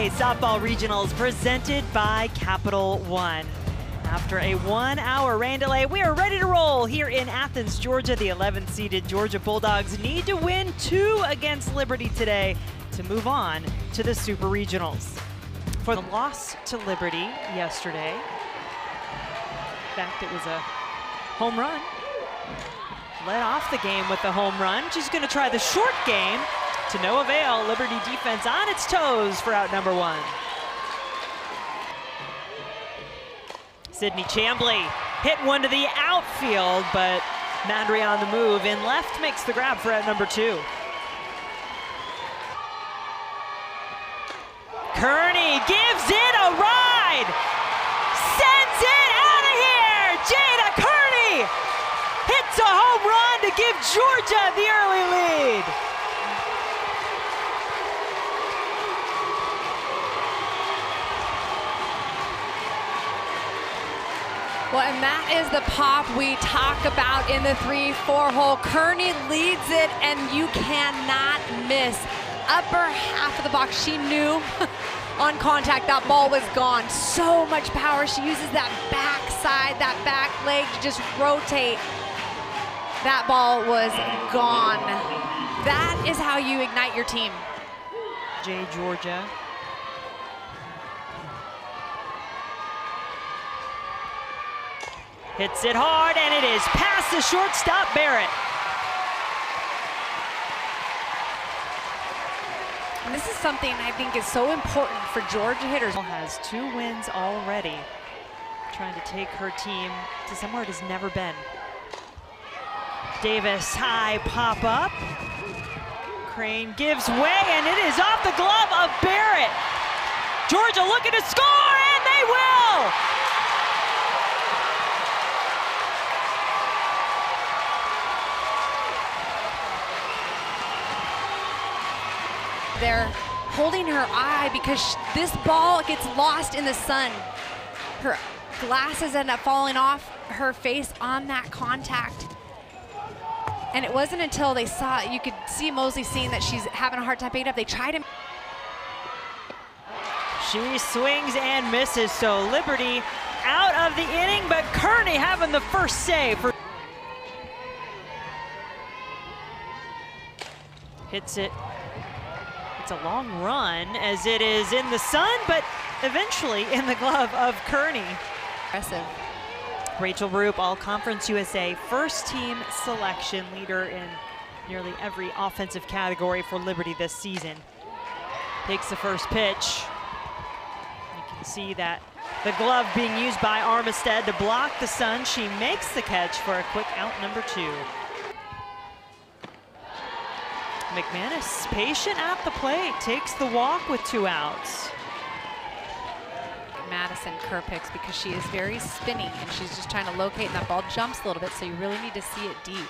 NCAA Softball Regionals presented by Capital One. After a 1-hour rain delay, we are ready to roll here in Athens, Georgia. The 11th seeded Georgia Bulldogs need to win 2 against Liberty today to move on to the Super Regionals. For the loss to Liberty yesterday, in fact, it was a home run. Led off the game with the home run. She's going to try the short game. To no avail. Liberty defense on its toes for out number 1. Sydney Chambly hit one to the outfield, but Madry on the move in left makes the grab for out number 2. Kearney gives it a ride. Sends it out of here. Jada Kearney hits a home run to give Georgia the early lead. Well, and that is the pop we talk about in the 3-4 hole. Kearney leads it, and you cannot miss. Upper half of the box, she knew on contact that ball was gone. So much power. She uses that backside, that back leg to just rotate. That ball was gone. That is how you ignite your team. Georgia. Hits it hard, and it is past the shortstop, Barrett. And this is something I think is so important for Georgia hitters. Has 2 wins already, trying to take her team to somewhere it has never been. Davis, high pop up. Crane gives way, and it is off the glove of Barrett. Georgia looking to score, and they will! They're holding her eye because this ball gets lost in the sun. Her glasses end up falling off her face on that contact. And it wasn't until they saw it, you could see Mosley seeing that she's having a hard time picking it up. They tried to. She swings and misses, so Liberty out of the inning, but Kearney having the first save. Hits it. It's a long run as it is in the sun, but eventually in the glove of Kearney. Impressive. Rachel Roop, All-Conference USA, first-team selection, leader in nearly every offensive category for Liberty this season. Takes the first pitch. You can see that the glove being used by Armistead to block the sun. She makes the catch for a quick out number 2. McManus, patient at the plate, takes the walk with 2 outs. Madison Kerr picks because she is very spinny and she's just trying to locate, and that ball jumps a little bit, so you really need to see it deep.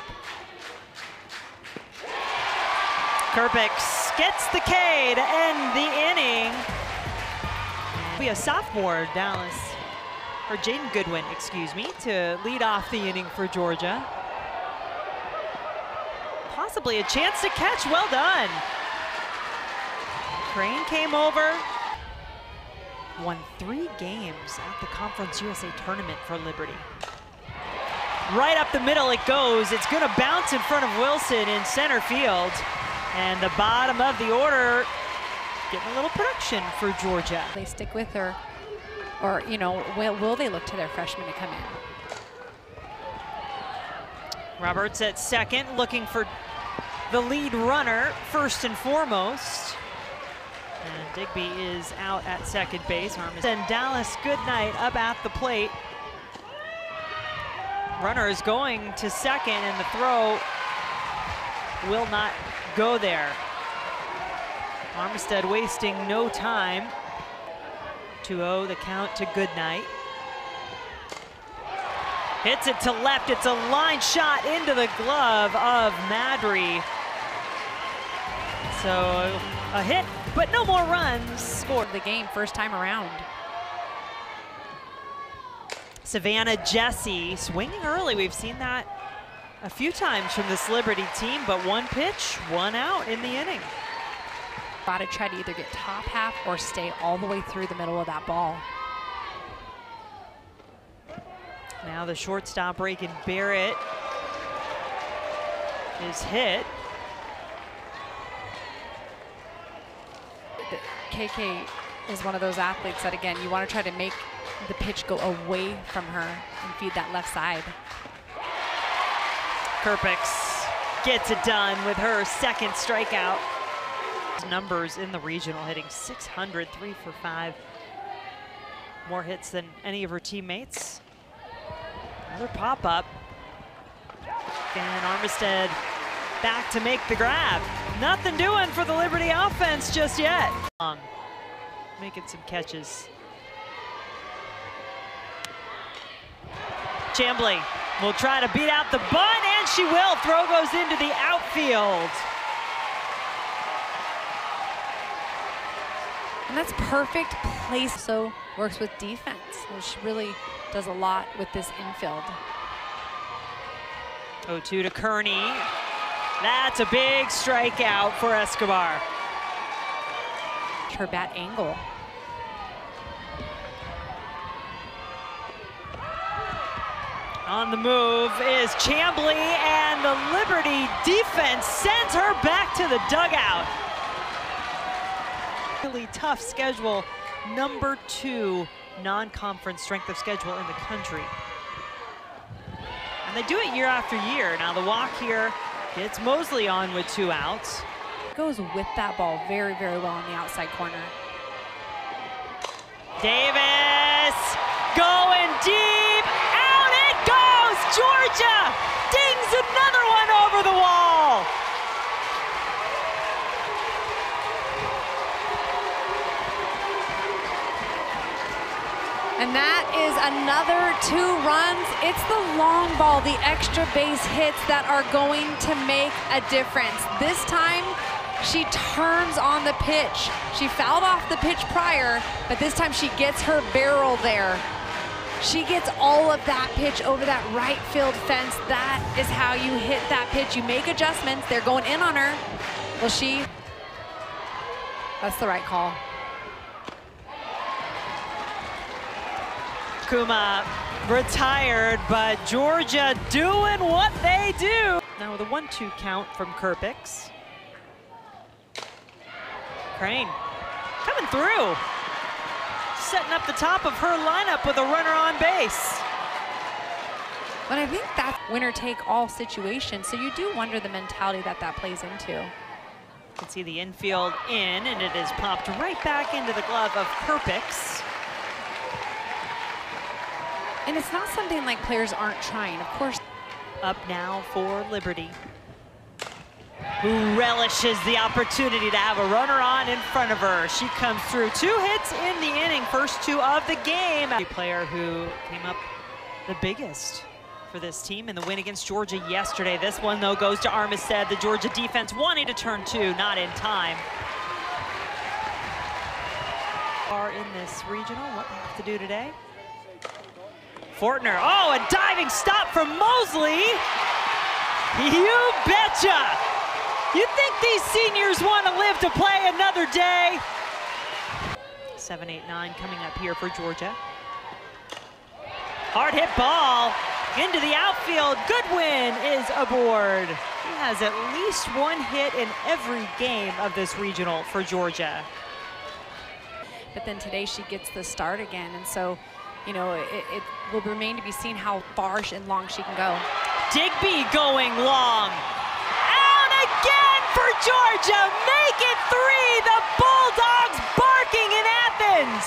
Kerpix gets the K to end the inning. We have sophomore Dallas, or Jaden Goodwin, excuse me, to lead off the inning for Georgia. Possibly a chance to catch. Well done. Crane came over. Won 3 games at the Conference USA tournament for Liberty. Right up the middle it goes. It's going to bounce in front of Wilson in center field. And the bottom of the order getting a little production for Georgia. They stick with her, or, you know, will they look to their freshmen to come in? Roberts at second, looking for the lead runner first and foremost. And Digby is out at second base. And Dallas Goodnight up at the plate. Runner is going to second, and the throw will not go there. Armistead wasting no time. 2-0 the count to Goodnight. Hits it to left. It's a line shot into the glove of Madry. So a hit, but no more runs scored. The game first time around. Savannah Jesse swinging early. We've seen that a few times from this Liberty team, but 1 pitch, 1 out in the inning. Got to try to either get top half or stay all the way through the middle of that ball. Now the shortstop, Reagan Barrett, is hit. KK is one of those athletes that, again, you want to try to make the pitch go away from her and feed that left side. Kerpix gets it done with her second strikeout. Numbers in the regional, hitting 600, 3 for 5. More hits than any of her teammates. Another pop-up. And Armistead back to make the grab. Nothing doing for the Liberty offense just yet. Making some catches. Chambly will try to beat out the bunt, and she will. Throw goes into the outfield. And that's perfect place. So works with defense, which really does a lot with this infield. 0-2 to Kearney. That's a big strikeout for Escobar. Her bat angle. On the move is Chambly, and the Liberty defense sends her back to the dugout. Really tough schedule, number 2 non-conference strength of schedule in the country. And they do it year after year. Now the walk here gets Mosley on with 2 outs. Goes with that ball very, very well on the outside corner. Davis going deep, out it goes! Georgia dings another one over the wall. And that is another 2 runs. It's the long ball, the extra base hits that are going to make a difference. This time, she turns on the pitch. She fouled off the pitch prior, but this time she gets her barrel there. She gets all of that pitch over that right field fence. That is how you hit that pitch. You make adjustments. They're going in on her. Well, that's the right call. Kuma retired, but Georgia doing what they do. Now with a 1-2 count from Kerpix. Crane coming through, setting up the top of her lineup with a runner on base. But I think that's winner-take-all situation, so you do wonder the mentality that plays into. You can see the infield in, and it is popped right back into the glove of Kerpix. And it's not something like players aren't trying, of course. Up now for Liberty, who relishes the opportunity to have a runner on in front of her. She comes through, 2 hits in the inning, first 2 of the game. A player who came up the biggest for this team in the win against Georgia yesterday. This one, though, goes to Armistead. The Georgia defense wanting to turn 2, not in time. Are in this regional, what we have to do today? Fortner, oh, a diving stop from Mosley. You betcha. You think these seniors want to live to play another day? 7-8-9 coming up here for Georgia. Hard hit ball into the outfield. Goodwin is aboard. He has at least 1 hit in every game of this regional for Georgia. But then today she gets the start again, and so, you know, it will remain to be seen how far and long she can go. Digby going long. Out again for Georgia. Make it 3. The Bulldogs barking in Athens.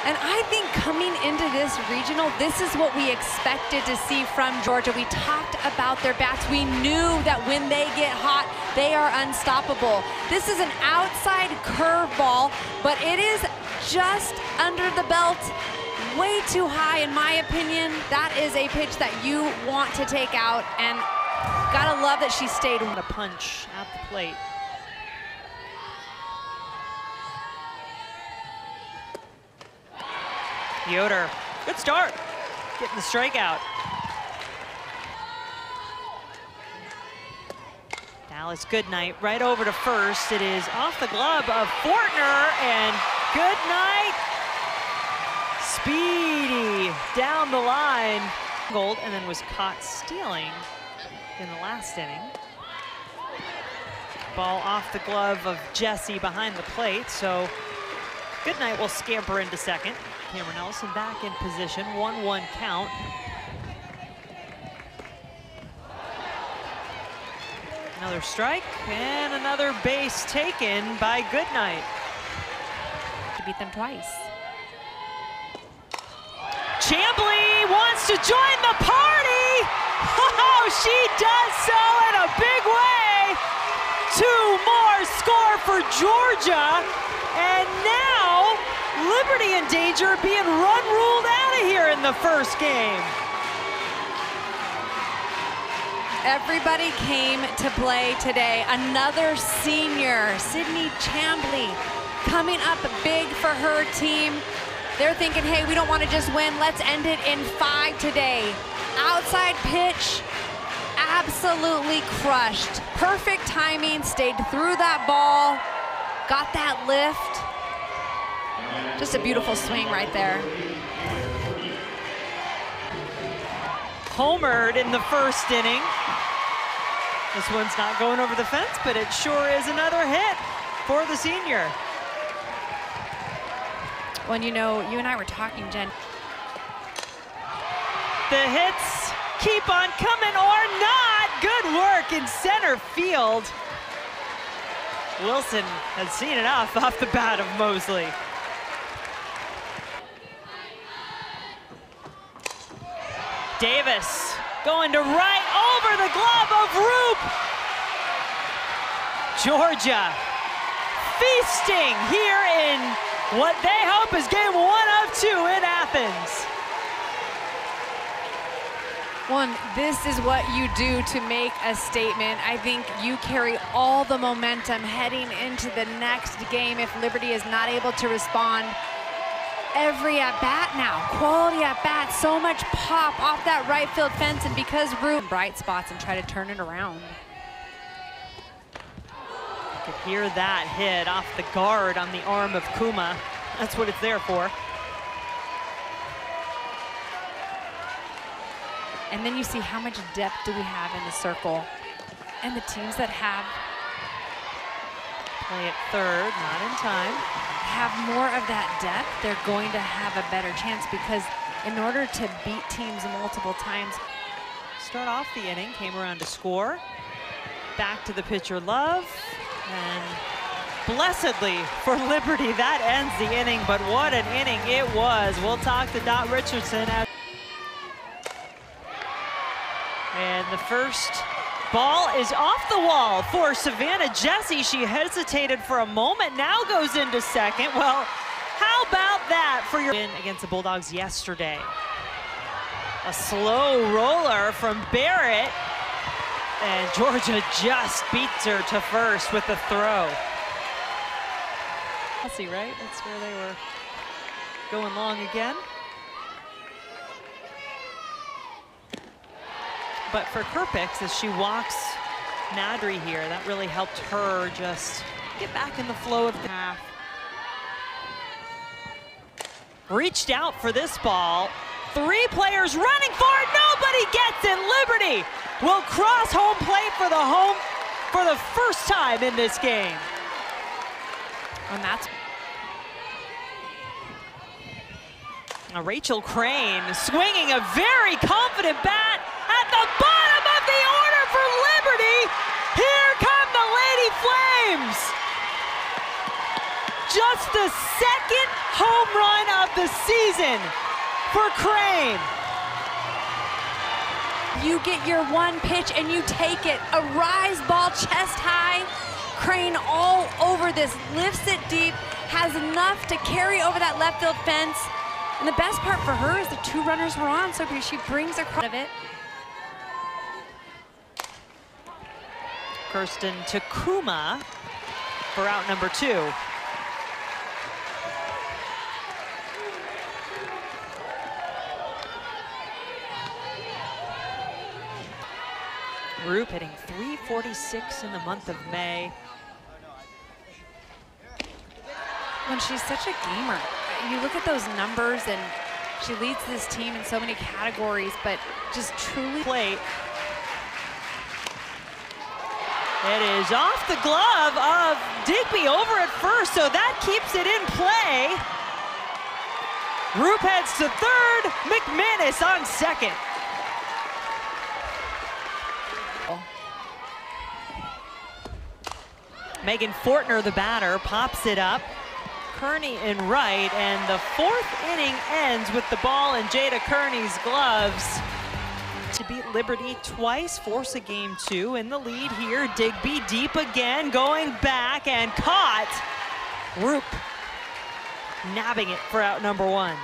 And I think coming into this regional, this is what we expected to see from Georgia. We talked about their bats. We knew that when they get hot, they are unstoppable. This is an outside curveball, but it is just under the belt, way too high in my opinion. That is a pitch that you want to take out, and gotta love that she stayed. A punch at the plate. Yoder, good start, getting the strikeout. Dallas Goodnight right over to first. It is off the glove of Fortner, and Goodnight, speedy down the line. Gold, and then was caught stealing in the last inning. Ball off the glove of Jesse behind the plate, so Goodnight will scamper into second. Cameron Ellison back in position, 1-1 count. Another strike and another base taken by Goodnight. To beat them twice. Chambly wants to join the party. Oh, she does so in a big way. 2 more score for Georgia. And now Liberty in danger of being ruled out of here in the first game. Everybody came to play today. Another senior, Sydney Chambly, coming up big for her team. They're thinking, hey, we don't want to just win. Let's end it in 5 today. Outside pitch, absolutely crushed. Perfect timing, stayed through that ball, got that lift. Just a beautiful swing right there. Homered in the first inning. This one's not going over the fence, but it sure is another hit for the senior. Well, you know, you and I were talking, Jen. The hits keep on coming or not. Good work in center field. Wilson has seen it off the bat of Mosley. Davis going to right over the glove of Roop. Georgia feasting here in what they hope is game 1 of 2 in Athens. One, this is what you do to make a statement. I think you carry all the momentum heading into the next game if Liberty is not able to respond. Every at-bat now, quality at-bat, so much pop off that right field fence, and because Roop bright spots and try to turn it around. You could hear that hit off the guard on the arm of Kuma. That's what it's there for. And then you see how much depth do we have in the circle. And the teams that have play at third, not in time. Have more of that depth, they're going to have a better chance, because in order to beat teams multiple times. Start off the inning, came around to score. Back to the pitcher, Love. And blessedly for Liberty, that ends the inning, but what an inning it was. We'll talk to Dot Richardson. And the first ball is off the wall for Savannah Jesse. She hesitated for a moment, now goes into second. Well, how about that for your win against the Bulldogs yesterday? A slow roller from Barrett, and Georgia just beats her to first with a throw. Let's see, right? That's where they were going long again. But for Kerpix, as she walks Nadri here, that really helped her just get back in the flow of the half. Reached out for this ball. 3 players running for it. Nobody gets it. Liberty will cross home plate for the first time in this game. And that's Rachel Crane swinging a very confident bat at the bottom of the order for Liberty. Here come the Lady Flames. Just the second home run of the season for Crane. You get your one pitch and you take it. A rise ball chest high. Crane all over this, lifts it deep, has enough to carry over that left field fence. And the best part for her is the 2 runners were on, so she brings across of it. Kirsten Takuma for out number 2. Roop hitting .346 in the month of May. When she's such a gamer, you look at those numbers and she leads this team in so many categories, but just truly plate. It is off the glove of Digby over at first, so that keeps it in play. Roop heads to third, McManus on second. Megan Fortner, the batter, pops it up. Kearney in right, and the fourth inning ends with the ball in Jada Kearney's gloves. To beat Liberty twice, force a game 2 in the lead here. Digby deep again, going back and caught. Roop nabbing it for out number 1.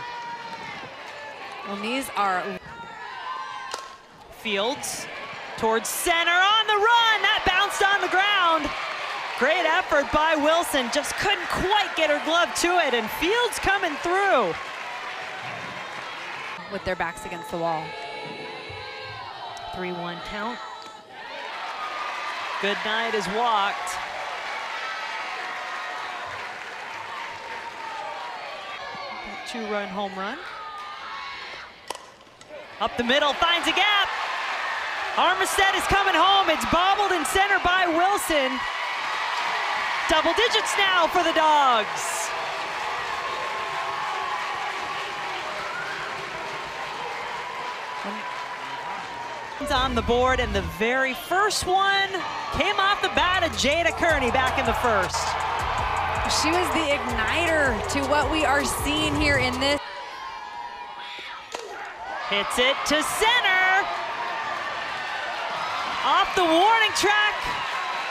Well, these are Fields towards center on the run. That bounced on the ground. Great effort by Wilson, just couldn't quite get her glove to it, and Fields coming through. with their backs against the wall. 3-1 count. Good night is walked. Two-run home run. Up the middle, finds a gap. Armistead is coming home. It's bobbled in center by Wilson. Double digits now for the Dogs. On the board, and the very first one came off the bat of Jada Kearney back in the first. She was the igniter to what we are seeing here in this. Hits it to center. Off the warning track.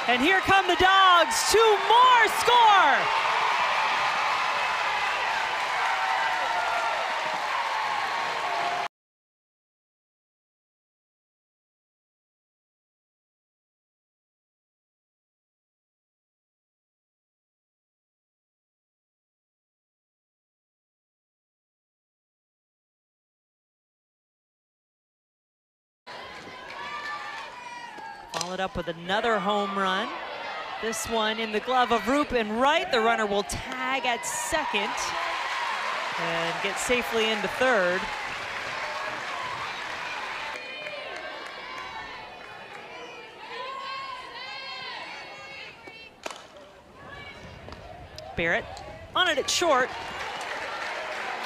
And here come the Dogs. Two more, score. Followed up with another home run. This one in the glove of Roop and right. The runner will tag at second and get safely into third. Barrett on it at short.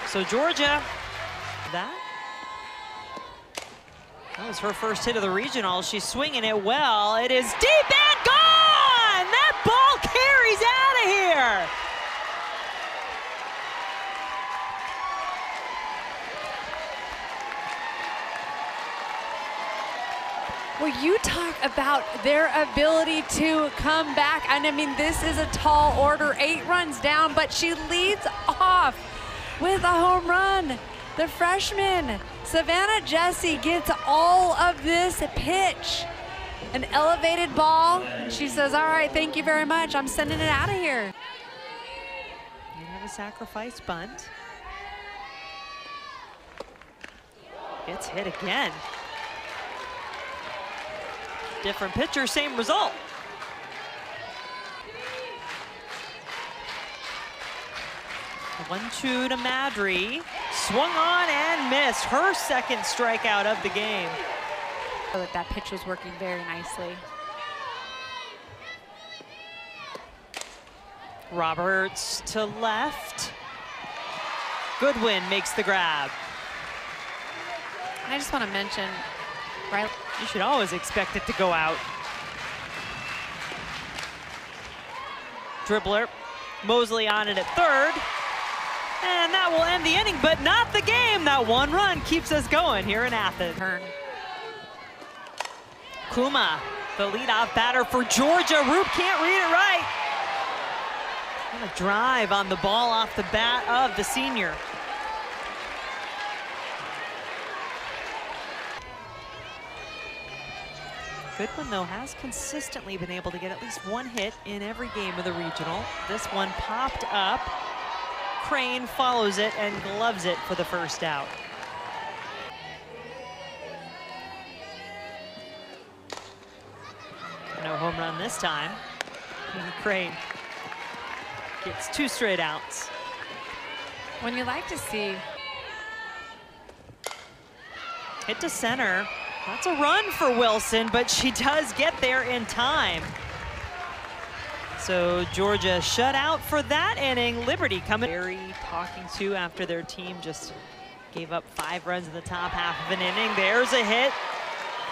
So Georgia, that was her first hit of the regional. She's swinging it well. It is deep and gone! That ball carries out of here. Well, you talk about their ability to come back. And I mean, this is a tall order, 8 runs down, but she leads off with a home run. The freshman, Savannah Jesse, gets all of this pitch. An elevated ball. She says, all right, thank you very much. I'm sending it out of here. You have a sacrifice bunt. Gets hit again. Different pitcher, same result. The 1-2 to Madry. Swung on and missed. Her second strikeout of the game. That pitch was working very nicely. Roberts to left. Goodwin makes the grab. I just want to mention, right? You should always expect it to go out. Dribbler, Mosley on it at third. And that will end the inning, but not the game. That one run keeps us going here in Athens. Kuma, the leadoff batter for Georgia. Roop can't read it right. And a drive on the ball off the bat of the senior. Goodwin, though, has consistently been able to get at least one hit in every game of the regional. This one popped up. Crane follows it and gloves it for the first out. No home run this time. Crane gets 2 straight outs. When you like to see. Hit to center. That's a run for Wilson, but she does get there in time. So Georgia shut out for that inning. Liberty coming. Very talking to after their team just gave up 5 runs in the top half of an inning. There's a hit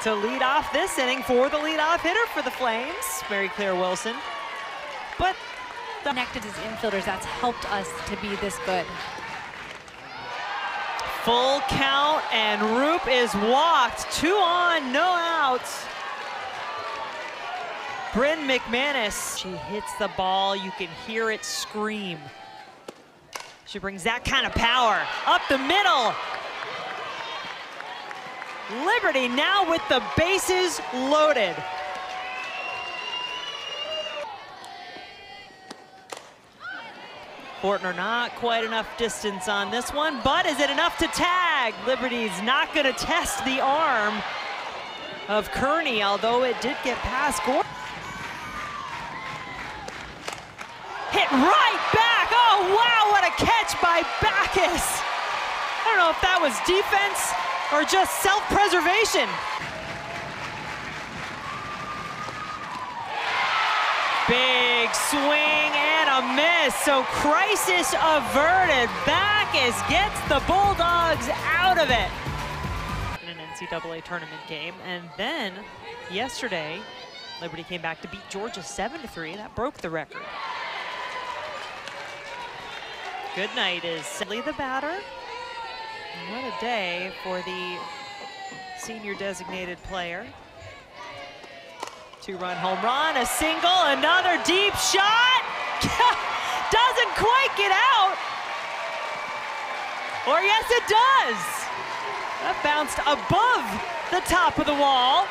to lead off this inning for the leadoff hitter for the Flames, Mary Claire Wilson. But Connected as infielders, that's helped us to be this good. full count, and Roop is walked. 2 on, no outs. Bryn McManus, she hits the ball. You can hear it scream. She brings that kind of power up the middle. Liberty now with the bases loaded. Fortner not quite enough distance on this one, but is it enough to tag? Liberty's not gonna test the arm of Kearney, although it did get past Gordon. Hit right back, oh wow, what a catch by Backus. I don't know if that was defense or just self-preservation. Big swing and a miss, so crisis averted. Backus gets the Bulldogs out of it. In an NCAA tournament game, and then yesterday, Liberty came back to beat Georgia 7-3. That broke the record. Goodnight is simply the batter. What a day for the senior designated player. 2-run home run, a single, another deep shot. Doesn't quite get out. Or yes, it does. That bounced above the top of the wall.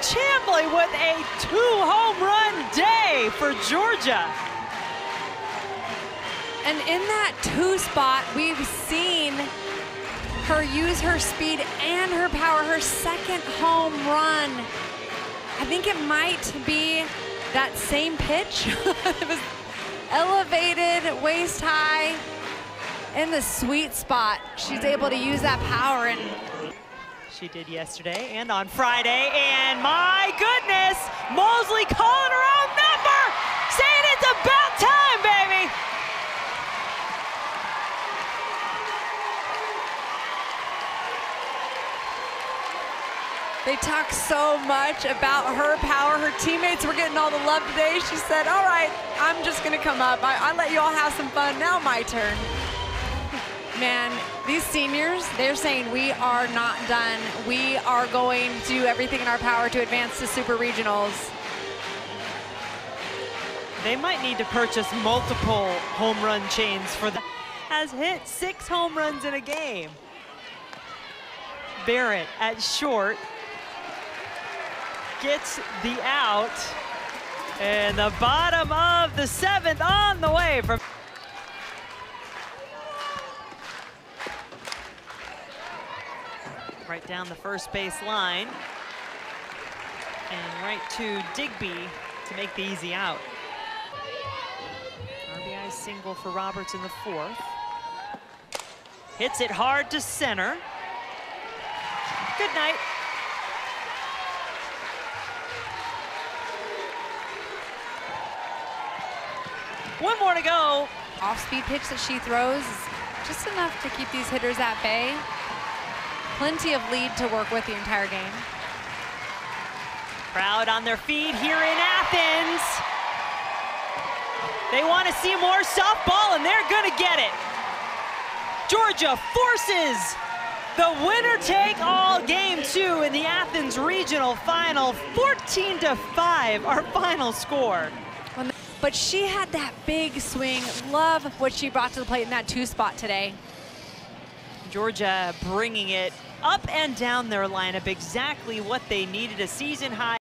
Chambly with a 2-home run day for Georgia. And in that 2 spot, we've seen her use her speed and her power, her second home run. I think it might be that same pitch. It was elevated, waist high, in the sweet spot. She's able to use that power. And she did yesterday and on Friday, and my goodness, Mosley calling her own number, saying it's about time, baby. they talk so much about her power. Her teammates were getting all the love today. She said, all right, I'm just gonna come up. I let you all have some fun. Now my turn. Man, these seniors, they're saying we are not done. We are going to do everything in our power to advance to Super Regionals. They might need to purchase multiple home run chains for that. Has hit 6 home runs in a game. Barrett at short gets the out, and the bottom of the 7th on the way from right down the first base line, and right to Digby to make the easy out. RBI single for Roberts in the 4th. Hits it hard to center. Good night. One more to go. Off-speed pitch that she throws is just enough to keep these hitters at bay. Plenty of lead to work with the entire game. Crowd on their feet here in Athens. They want to see more softball, and they're gonna get it. Georgia forces the winner-take-all game 2 in the Athens Regional Final. 14-5, our final score. But she had that big swing. Love what she brought to the plate in that 2 spot today. Georgia bringing it up and down their lineup, exactly what they needed, a season high.